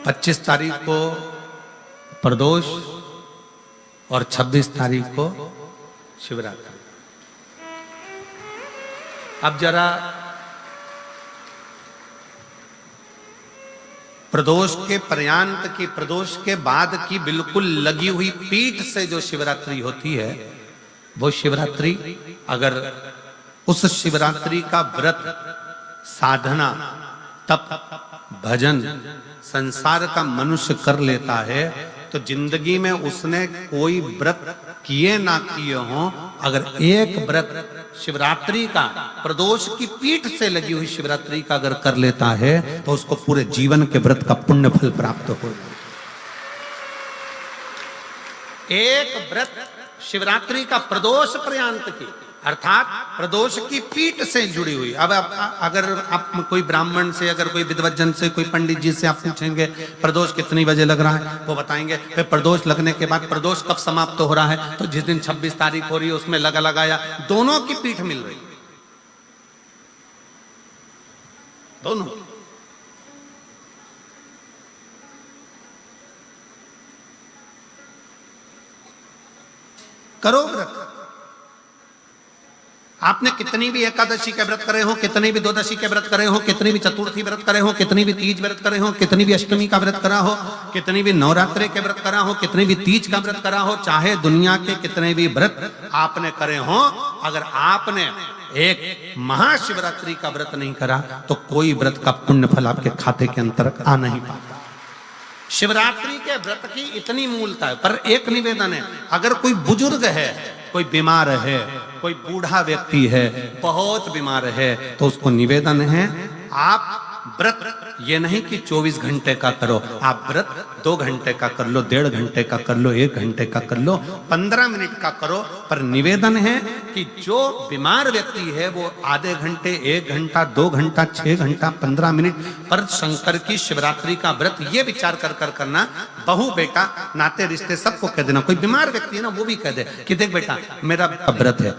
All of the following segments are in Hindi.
25 तारीख को प्रदोष और 26 तारीख को शिवरात्रि। अब जरा प्रदोष के पर्यांत की, प्रदोष के बाद की बिल्कुल लगी हुई पीठ से जो शिवरात्रि होती है, वो शिवरात्रि अगर उस शिवरात्रि का व्रत, साधना, तप, भजन, संसार का मनुष्य कर लेता है तो जिंदगी में उसने कोई व्रत किए ना किए हो, अगर एक व्रत शिवरात्रि का, प्रदोष की पीठ से लगी हुई शिवरात्रि का अगर कर लेता है तो उसको पूरे जीवन के व्रत का पुण्य फल प्राप्त हो। एक व्रत शिवरात्रि का प्रदोष पर्यंत की, अर्थात प्रदोष की पीठ से जुड़ी हुई। अब अगर आप कोई ब्राह्मण से, अगर कोई विद्वज्जन से, कोई पंडित जी से आप पूछेंगे प्रदोष कितनी बजे लग रहा है, वो बताएंगे फिर प्रदोष लगने के बाद प्रदोष कब समाप्त हो रहा है, तो जिस दिन 26 तारीख हो रही है उसमें लगाया, दोनों की पीठ मिल रही, दोनों। करो व्रत। आपने कितनी भी एकादशी के व्रत करे हो, कितनी भी द्वादशी के व्रत करे हो, कितनी भी चतुर्थी व्रत करे हो, कितनी भी तीज व्रत करे हो, कितनी भी अष्टमी का व्रत करा हो, कितनी भी नवरात्रि के व्रत करा हो, कितनी भी तीज का व्रत करा हो, चाहे दुनिया के कितने भी व्रत आपने करे हो, अगर आपने एक महाशिवरात्रि का व्रत नहीं करा तो कोई व्रत का पुण्य फल आपके खाते के अंतर्गत आ नहीं पाता। शिवरात्रि के व्रत की इतनी मूलता है। पर एक निवेदन है, अगर कोई बुजुर्ग है, कोई बीमार है, कोई बूढ़ा व्यक्ति है, बहुत बीमार है, तो उसको निवेदन है आप व्रत ये नहीं कि 24 घंटे का करो, आप व्रत 2 घंटे का कर लो, 1.5 घंटे का कर लो, 1 घंटे का कर लो, 15 मिनट का करो। पर निवेदन है कि जो बीमार व्यक्ति है वो आधे घंटे, 1 घंटा, 2 घंटा, 6 घंटा, 15 मिनट पर शंकर की शिवरात्रि का व्रत ये विचार कर करना, बहू बेटा नाते रिश्ते सबको कह देना। कोई बीमार व्यक्ति है ना, वो भी कह दे कि देख बेटा मेरा व्रत है,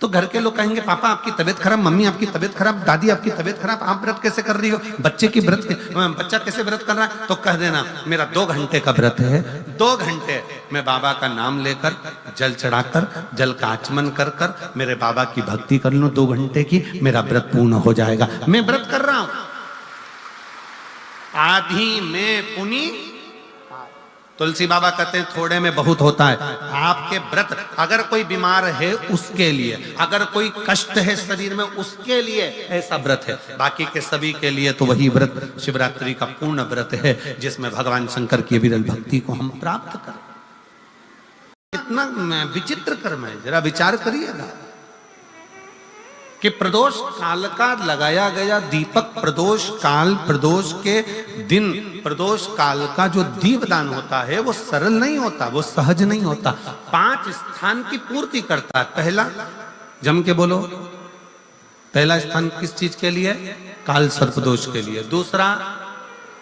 तो घर के लोग कहेंगे पापा आपकी तबीयत खराब, मम्मी आपकी तबीयत खराब, दादी आपकी तबीयत खराब, आप व्रत कैसे कर रही हो, बच्चे की व्रत, बच्चा कैसे व्रत कर रहा है, तो कह देना मेरा 2 घंटे का व्रत है, 2 घंटे मैं बाबा का नाम लेकर, जल चढ़ाकर, जल का आचमन कर कर मेरे बाबा की भक्ति कर लूं 2 घंटे की, मेरा व्रत पूर्ण हो जाएगा। मैं व्रत कर रहा हूं, आधी में पुनी, तुलसी बाबा कहते हैं थोड़े में बहुत होता है। आपके व्रत अगर कोई बीमार है उसके लिए, अगर कोई कष्ट है शरीर में उसके लिए ऐसा व्रत है, बाकी के सभी के लिए तो वही व्रत शिवरात्रि का पूर्ण व्रत है जिसमें भगवान शंकर की विरल भक्ति को हम प्राप्त करें। कितना विचित्र कर्म है, जरा विचार करिएगा कि प्रदोष काल का लगाया गया दीपक, प्रदोष काल, प्रदोष के दिन, प्रदोष काल का जो दीपदान होता है वो सरल नहीं होता, वो सहज नहीं होता। 5 स्थान की पूर्ति करता है। पहला, जम के बोलो, पहला स्थान किस चीज के लिए? काल सर्पदोष के लिए। दूसरा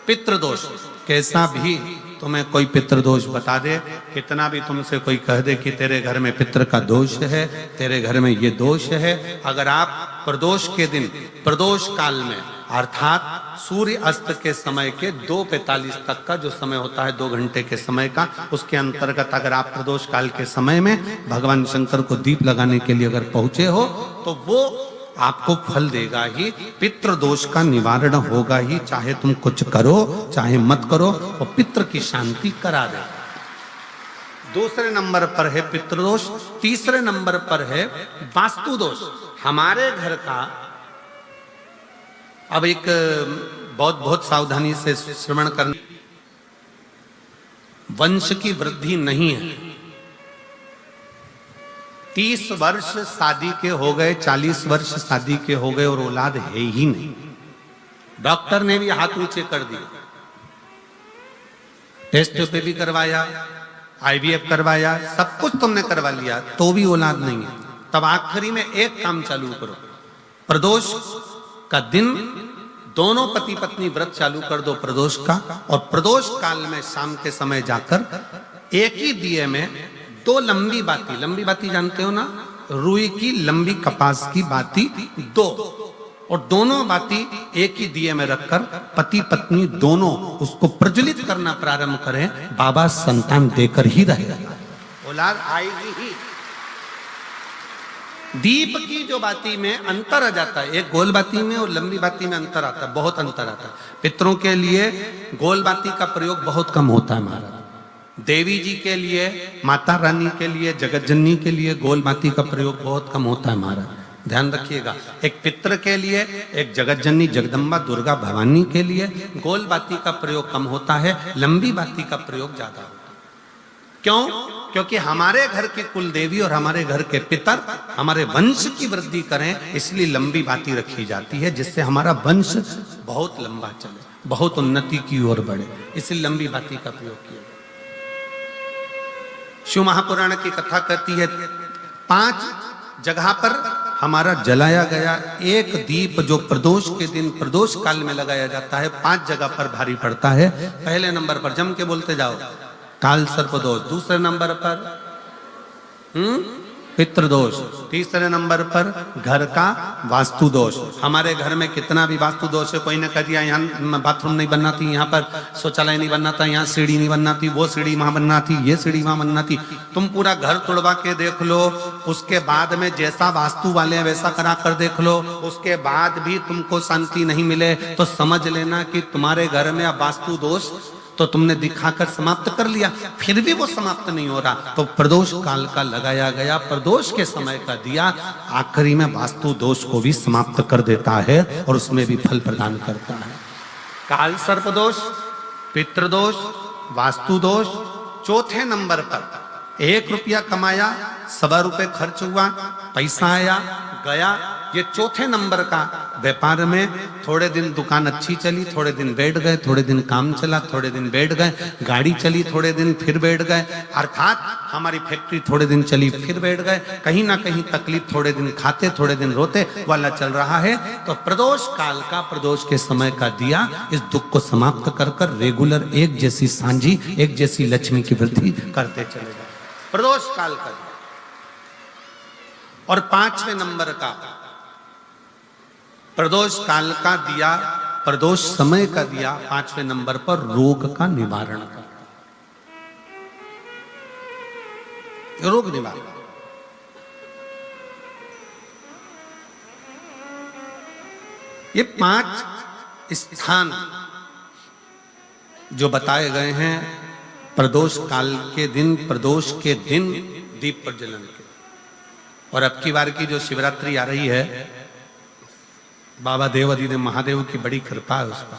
पितृदोष, कैसा भी तुम्हें कोई पितृदोष बता दे, कितना भी तुमसे कोई कह दे कि तेरे घर में पितृ का दोष है, तेरे घर में ये दोष है, अगर आप प्रदोष के दिन, प्रदोष काल में, अर्थात सूर्य अस्त के समय के 2:45 तक का जो समय होता है, 2 घंटे के समय का, उसके अंतर्गत अगर आप प्रदोष काल के समय में भगवान शंकर को दीप लगाने के लिए अगर पहुंचे हो तो वो आपको फल देगा ही, पितृ दोष का निवारण होगा ही, चाहे तुम कुछ करो चाहे मत करो, वो पितृ की शांति करा दे। दूसरे नंबर पर है पितृदोष, तीसरे नंबर पर है वास्तु दोष। हमारे घर का, अब एक बहुत सावधानी से श्रवण करना, वंश की वृद्धि नहीं है। 30 वर्ष शादी के हो गए, 40 वर्ष शादी के हो गए और औलाद है ही नहीं। डॉक्टर ने भी हाथ ऊंचे कर दिए, टेस्ट पे भी करवाया, IVF करवाया, सब कुछ तुमने करवा लिया, तो भी औलाद नहीं है। तब आखिरी में एक काम चालू करो, प्रदोष का दिन दोनों पति पत्नी व्रत चालू कर दो प्रदोष का, और प्रदोष काल में शाम के समय जाकर एक ही दिए में 2 लंबी बाती जानते हो ना, रुई की लंबी कपास की बाती 2 और दोनों बाती एक ही दिए में रखकर पति पत्नी दोनों उसको प्रज्वलित करना प्रारंभ करें, बाबा संतान देकर ही रहेगा, औलाद आएगी ही। दीप की जो बाती में अंतर आ जाता है, एक गोल बाती में और लंबी बाती में अंतर आता है, बहुत अंतर आता है। पितरों के लिए गोल बाती का प्रयोग बहुत कम होता है महाराज। देवी जी के लिए, माता रानी के लिए, जगत जननी के लिए गोल बाती का प्रयोग बहुत कम होता है महाराज, ध्यान रखिएगा। एक पितर के लिए, एक जगत जननी जगदम्बा दुर्गा भवानी के लिए गोल बाती का प्रयोग कम होता है, लंबी बाती का प्रयोग ज्यादा होता है। क्यों? क्योंकि हमारे घर की कुल देवी और हमारे घर के पितर हमारे वंश की वृद्धि करें, इसलिए लंबी बाती रखी जाती है, जिससे हमारा वंश बहुत लंबा चले, बहुत उन्नति की ओर बढ़े, इसलिए लंबी बाती का प्रयोग किया। शिव महापुराण की कथा कहती है 5 जगह पर हमारा जलाया गया एक दीप जो प्रदोष के दिन प्रदोष काल में लगाया जाता है, 5 जगह पर भारी पड़ता है। पहले नंबर पर जम के बोलते जाओ, काल सर्प दोष। दूसरे नंबर पर पितृ दोष। तीसरे नंबर पर घर का वास्तु दोष। हमारे घर में कितना भी वास्तु दोष है, कोई ने कह दिया यहाँ बाथरूम नहीं बनना थी, यहाँ पर शौचालय नहीं बनना था, यहाँ सीढ़ी नहीं बनना थी, वो सीढ़ी वहां बनना थी, ये सीढ़ी वहां बनना थी। तुम पूरा घर तोड़वा के देख लो, उसके बाद में जैसा वास्तु वाले हैं वैसा करा कर देख लो, उसके बाद भी तुमको शांति नहीं मिले तो समझ लेना कि तुम्हारे घर में अब वास्तु दोष तो तुमने दिखाकर समाप्त कर लिया, फिर भी वो समाप्त नहीं हो रहा, तो प्रदोष काल का लगाया गया प्रदोष के समय का दिया आखिरी में वास्तु दोष को भी समाप्त कर देता है और उसमें भी फल प्रदान करता है। काल सर्प दोष, पितृदोष, वास्तु दोष। चौथे नंबर पर 1 रुपया कमाया, 1.25 रुपये खर्च हुआ, पैसा आया गया, ये चौथे नंबर का व्यापार में थोड़े दिन दुकान अच्छी चली, थोड़े दिन बैठ गए, थोड़े दिन काम चला, थोड़े दिन बैठ गए, गाड़ी चली थोड़े दिन फिर बैठ गए, अर्थात हमारी फैक्ट्री थोड़े दिन चली फिर बैठ गए, कहीं ना कहीं तकलीफ, थोड़े दिन खाते थोड़े दिन रोते वाला चल रहा है। तो प्रदोष काल का, प्रदोष के समय का दिया इस दुख को समाप्त कर कर रेगुलर एक जैसी सांझी, एक जैसी लक्ष्मी की वृद्धि करते चले जाए, प्रदोष काल का। और 5वें नंबर का प्रदोष काल का दिया, प्रदोष समय का दिया 5वें नंबर पर रोग का निवारण का, रोग निवारण। ये 5 स्थान जो बताए गए हैं प्रदोष काल के दिन, प्रदोष के दिन दीप प्रज्वलन के। और अब की बार की जो शिवरात्रि आ रही है, बाबा देव अधिदेव महादेव की बड़ी कृपा है उस पर।